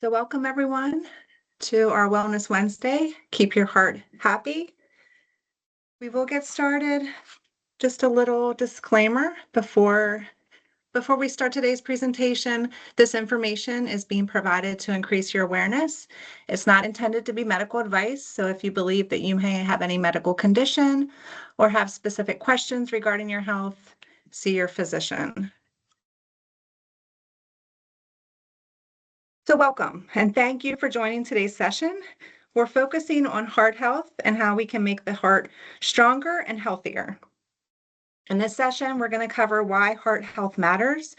So welcome everyone to our Wellness Wednesday. Keep your heart happy. We will get started. Just a little disclaimer before we start today's presentation. This information is being provided to increase your awareness. It's not intended to be medical advice. So if you believe that you may have any medical condition or have specific questions regarding your health, see your physician. So welcome, and thank you for joining today's session. We're focusing on heart health and how we can make the heart stronger and healthier. In this session, we're going to cover why heart health matters,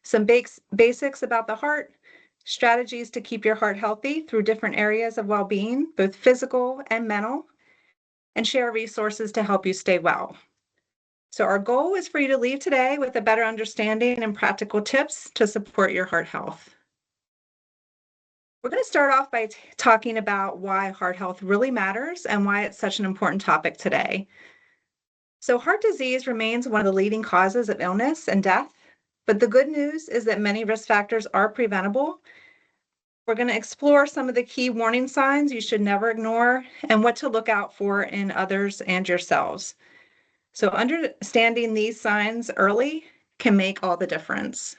some basics about the heart, strategies to keep your heart healthy through different areas of well-being, both physical and mental, and share resources to help you stay well. So our goal is for you to leave today with a better understanding and practical tips to support your heart health. We're going to start off by talking about why heart health really matters and why it's such an important topic today. So heart disease remains one of the leading causes of illness and death, but the good news is that many risk factors are preventable. We're going to explore some of the key warning signs you should never ignore and what to look out for in others and yourselves. So understanding these signs early can make all the difference.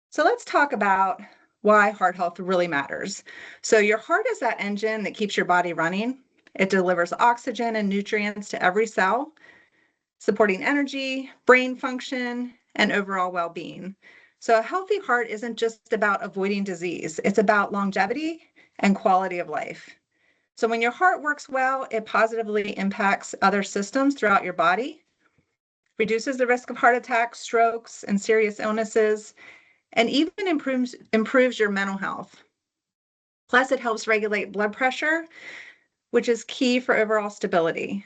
So let's talk about why heart health really matters. So your heart is that engine that keeps your body running. It delivers oxygen and nutrients to every cell, supporting energy, brain function, and overall well-being. So a healthy heart isn't just about avoiding disease. It's about longevity and quality of life. So when your heart works well, it positively impacts other systems throughout your body, reduces the risk of heart attacks, strokes, and serious illnesses, and even improves your mental health. Plus, it helps regulate blood pressure, which is key for overall stability.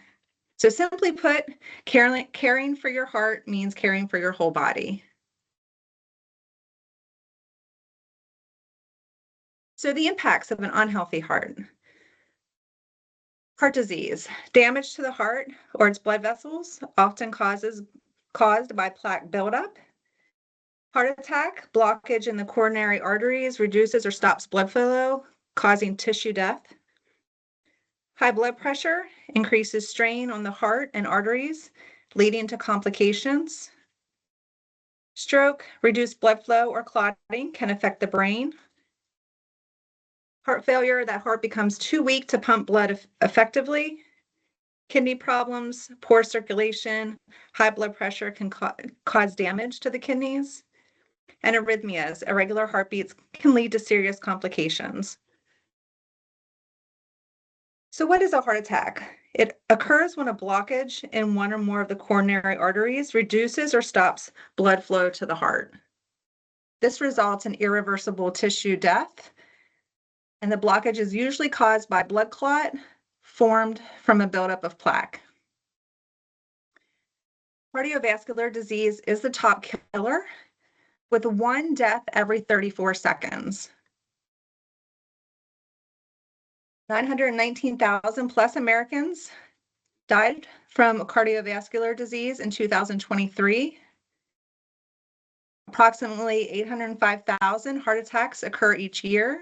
So simply put, caring for your heart means caring for your whole body. So the impacts of an unhealthy heart. Heart disease. Damage to the heart or its blood vessels, often caused by plaque buildup. Heart attack, blockage in the coronary arteries reduces or stops blood flow, causing tissue death. High blood pressure increases strain on the heart and arteries, leading to complications. Stroke, reduced blood flow or clotting can affect the brain. Heart failure, that heart becomes too weak to pump blood effectively. Kidney problems, poor circulation, high blood pressure can cause damage to the kidneys. And arrhythmias, irregular heartbeats, can lead to serious complications. So what is a heart attack? It occurs when a blockage in one or more of the coronary arteries reduces or stops blood flow to the heart. This results in irreversible tissue death, and the blockage is usually caused by blood clot formed from a buildup of plaque. Cardiovascular disease is the top killer, with one death every 34 seconds. 919,000 plus Americans died from cardiovascular disease in 2023. Approximately 805,000 heart attacks occur each year.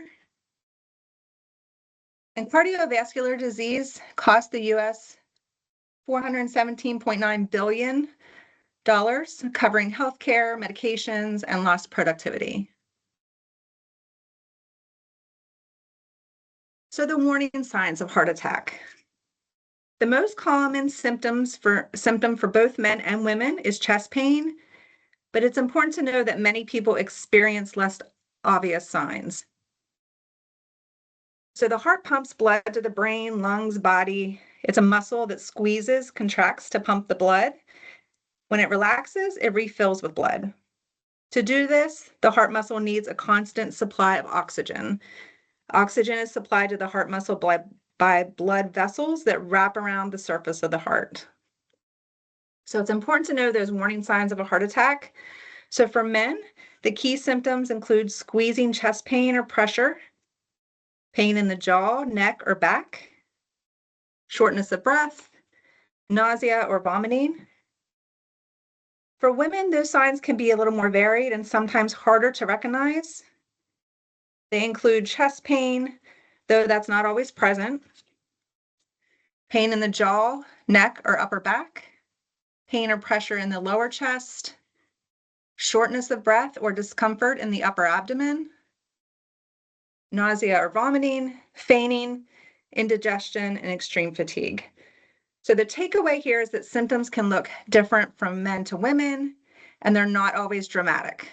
And cardiovascular disease cost the US $417.9 billion, covering healthcare, medications, and lost productivity. So the warning signs of heart attack. The most common symptom for both men and women is chest pain, but it's important to know that many people experience less obvious signs. So the heart pumps blood to the brain, lungs, body. It's a muscle that squeezes, contracts to pump the blood. When it relaxes, it refills with blood. To do this, the heart muscle needs a constant supply of oxygen. Oxygen is supplied to the heart muscle by blood vessels that wrap around the surface of the heart. So it's important to know those warning signs of a heart attack. So for men, the key symptoms include squeezing chest pain or pressure, pain in the jaw, neck, or back, shortness of breath, nausea or vomiting. For women, those signs can be a little more varied and sometimes harder to recognize. They include chest pain, though that's not always present, pain in the jaw, neck, or upper back, pain or pressure in the lower chest, shortness of breath or discomfort in the upper abdomen, nausea or vomiting, fainting, indigestion, and extreme fatigue. So the takeaway here is that symptoms can look different from men to women, and they're not always dramatic.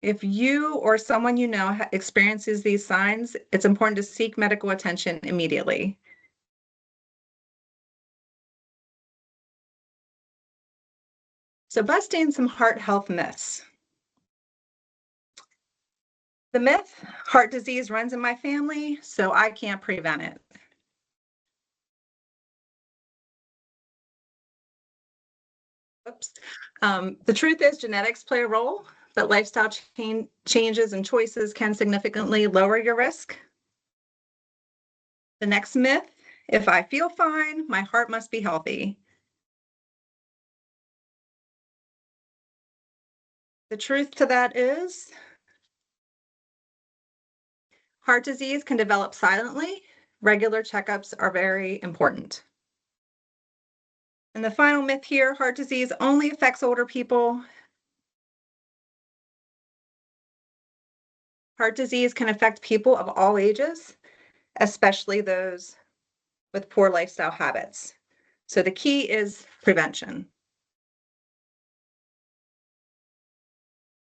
If you or someone you know experiences these signs, it's important to seek medical attention immediately. So busting some heart health myths. The myth, heart disease runs in my family, so I can't prevent it. Oops. The truth is genetics play a role, but lifestyle changes and choices can significantly lower your risk. The next myth, if I feel fine, my heart must be healthy. The truth to that is heart disease can develop silently. Regular checkups are very important. And the final myth here, heart disease only affects older people. Heart disease can affect people of all ages, especially those with poor lifestyle habits. So the key is prevention.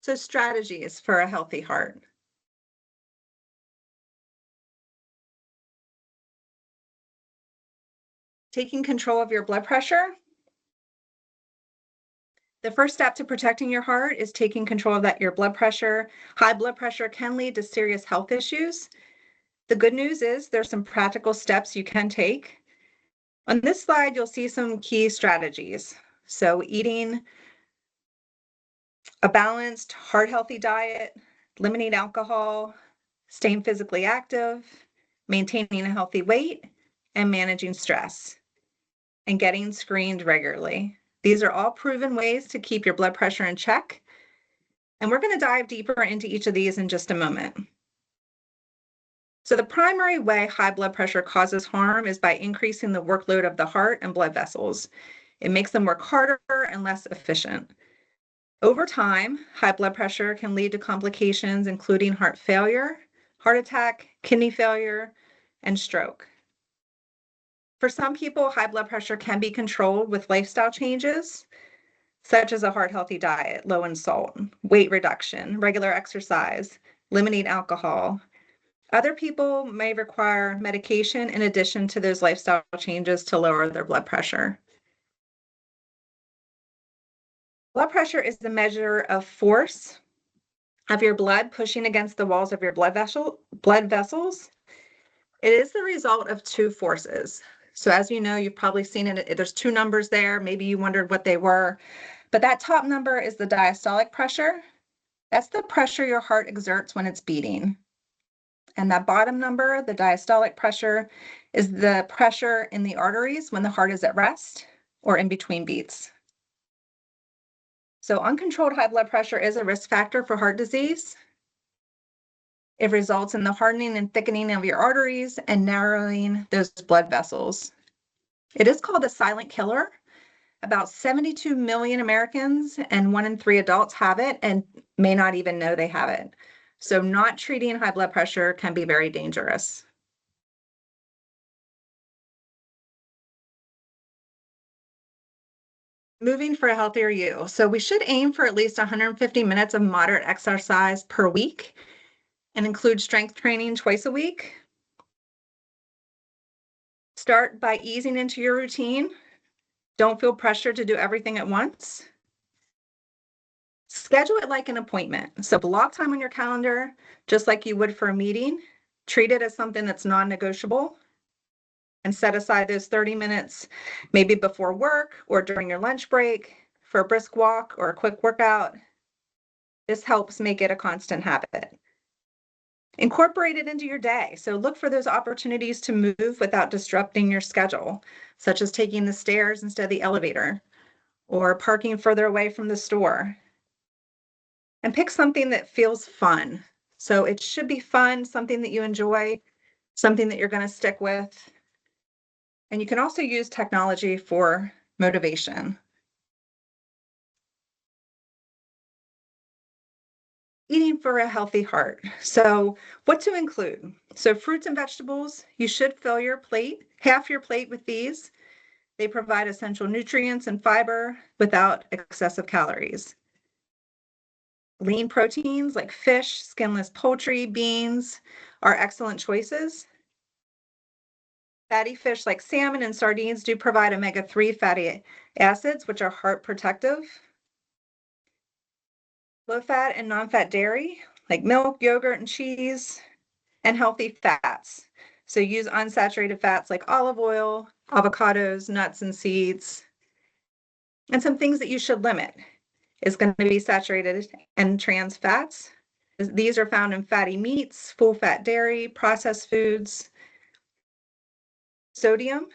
So strategies for a healthy heart. Taking control of your blood pressure. The first step to protecting your heart is taking control of your blood pressure. High blood pressure can lead to serious health issues. The good news is there's some practical steps you can take. On this slide, you'll see some key strategies. So eating a balanced, heart-healthy diet, limiting alcohol, staying physically active, maintaining a healthy weight, and managing stress, and getting screened regularly. These are all proven ways to keep your blood pressure in check. And we're going to dive deeper into each of these in just a moment. So the primary way high blood pressure causes harm is by increasing the workload of the heart and blood vessels. It makes them work harder and less efficient. Over time, high blood pressure can lead to complications, including heart failure, heart attack, kidney failure, and stroke. For some people, high blood pressure can be controlled with lifestyle changes, such as a heart-healthy diet, low in salt, weight reduction, regular exercise, limiting alcohol. Other people may require medication in addition to those lifestyle changes to lower their blood pressure. Blood pressure is the measure of force of your blood pushing against the walls of your blood vessels. It is the result of two forces. So as you know, you've probably seen it. There's two numbers there. Maybe you wondered what they were. But that top number is the diastolic pressure. That's the pressure your heart exerts when it's beating. And that bottom number, the diastolic pressure, is the pressure in the arteries when the heart is at rest or in between beats. So uncontrolled high blood pressure is a risk factor for heart disease. It results in the hardening and thickening of your arteries and narrowing those blood vessels. It is called a silent killer. About 72 million Americans and 1 in 3 adults have it and may not even know they have it. So not treating high blood pressure can be very dangerous. Moving for a healthier you. So we should aim for at least 150 minutes of moderate exercise per week and include strength training twice a week. Start by easing into your routine. Don't feel pressured to do everything at once. Schedule it like an appointment. So block time on your calendar, just like you would for a meeting. Treat it as something that's non-negotiable. And set aside those 30 minutes, maybe before work or during your lunch break, for a brisk walk or a quick workout. This helps make it a constant habit. Incorporate it into your day. So look for those opportunities to move without disrupting your schedule, such as taking the stairs instead of the elevator, or parking further away from the store. And pick something that feels fun. So it should be fun, something that you enjoy, something that you're going to stick with. And you can also use technology for motivation. Eating for a healthy heart. So what to include? So fruits and vegetables, you should fill your plate, half your plate with these. They provide essential nutrients and fiber without excessive calories. Lean proteins like fish, skinless poultry, beans are excellent choices. Fatty fish like salmon and sardines do provide omega-3 fatty acids, which are heart protective. Low-fat and non-fat dairy like milk, yogurt, and cheese, and healthy fats. So use unsaturated fats like olive oil, avocados, nuts, and seeds. And some things that you should limit is going to be saturated and trans fats. These are found in fatty meats, full fat dairy, processed foods. Sodium,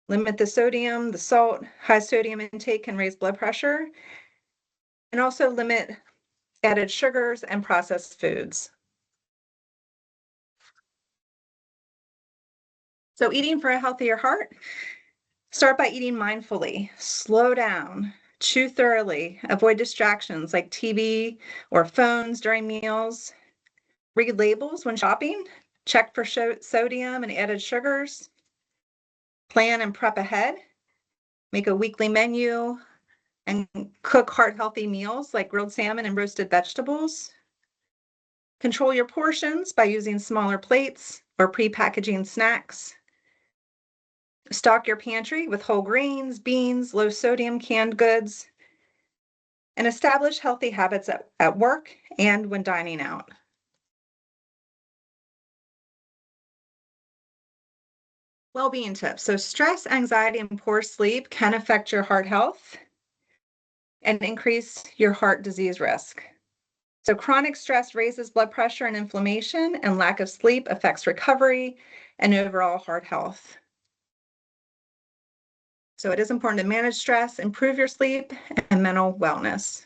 limit the sodium, the salt. High sodium intake can raise blood pressure. And also limit added sugars and processed foods. So eating for a healthier heart, start by eating mindfully, slow down, chew thoroughly, avoid distractions like TV or phones during meals, read labels when shopping, check for sodium and added sugars, plan and prep ahead, make a weekly menu, and cook heart-healthy meals like grilled salmon and roasted vegetables. Control your portions by using smaller plates or pre-packaging snacks. Stock your pantry with whole grains, beans, low sodium canned goods, and establish healthy habits at work and when dining out. Well-being tips. So stress, anxiety, and poor sleep can affect your heart health and increase your heart disease risk. So chronic stress raises blood pressure and inflammation, and lack of sleep affects recovery and overall heart health. So it is important to manage stress, improve your sleep, and mental wellness.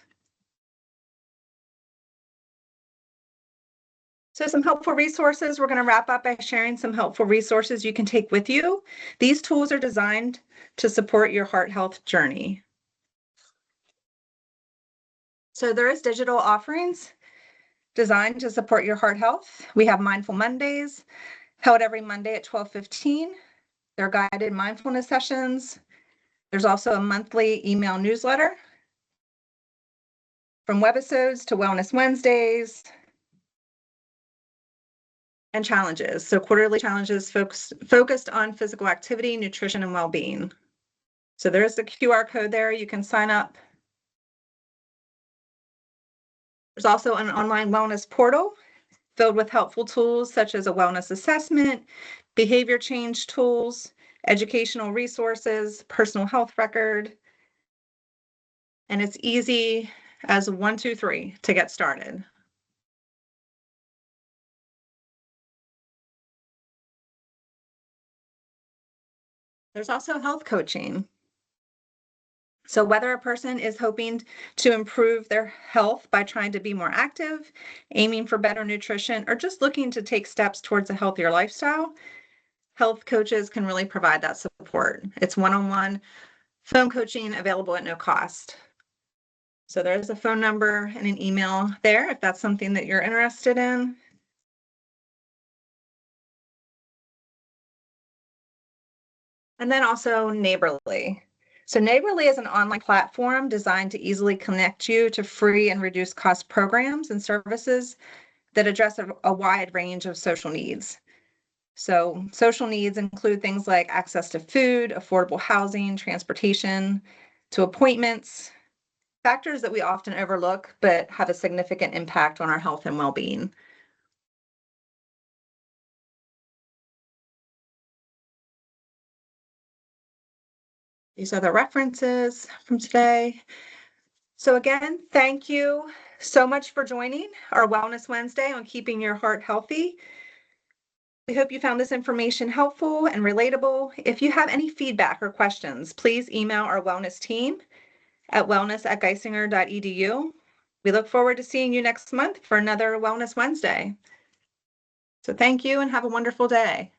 So some helpful resources. We're going to wrap up by sharing some helpful resources you can take with you. These tools are designed to support your heart health journey. So there is digital offerings designed to support your heart health. We have Mindful Mondays, held every Monday at 12:15. They're guided mindfulness sessions. There's also a monthly email newsletter. From Webisodes to Wellness Wednesdays, and challenges. So quarterly challenges focused on physical activity, nutrition, and well-being. So there's the QR code there. You can sign up. There's also an online wellness portal filled with helpful tools such as a wellness assessment, behavior change tools, educational resources, personal health record. And it's easy as 1, 2, 3 to get started. There's also health coaching. So whether a person is hoping to improve their health by trying to be more active, aiming for better nutrition, or just looking to take steps towards a healthier lifestyle, health coaches can really provide that support. It's one-on-one phone coaching available at no cost. So there's a phone number and an email there if that's something that you're interested in. And then also Neighborly. So Neighborly is an online platform designed to easily connect you to free and reduced cost programs and services that address a wide range of social needs. So social needs include things like access to food, affordable housing, transportation, to appointments, factors that we often overlook but have a significant impact on our health and well-being. These are the references from today. So again, thank you so much for joining our Wellness Wednesday on keeping your heart healthy. We hope you found this information helpful and relatable. If you have any feedback or questions, please email our wellness team at wellness@geisinger.edu. We look forward to seeing you next month for another Wellness Wednesday. So thank you and have a wonderful day.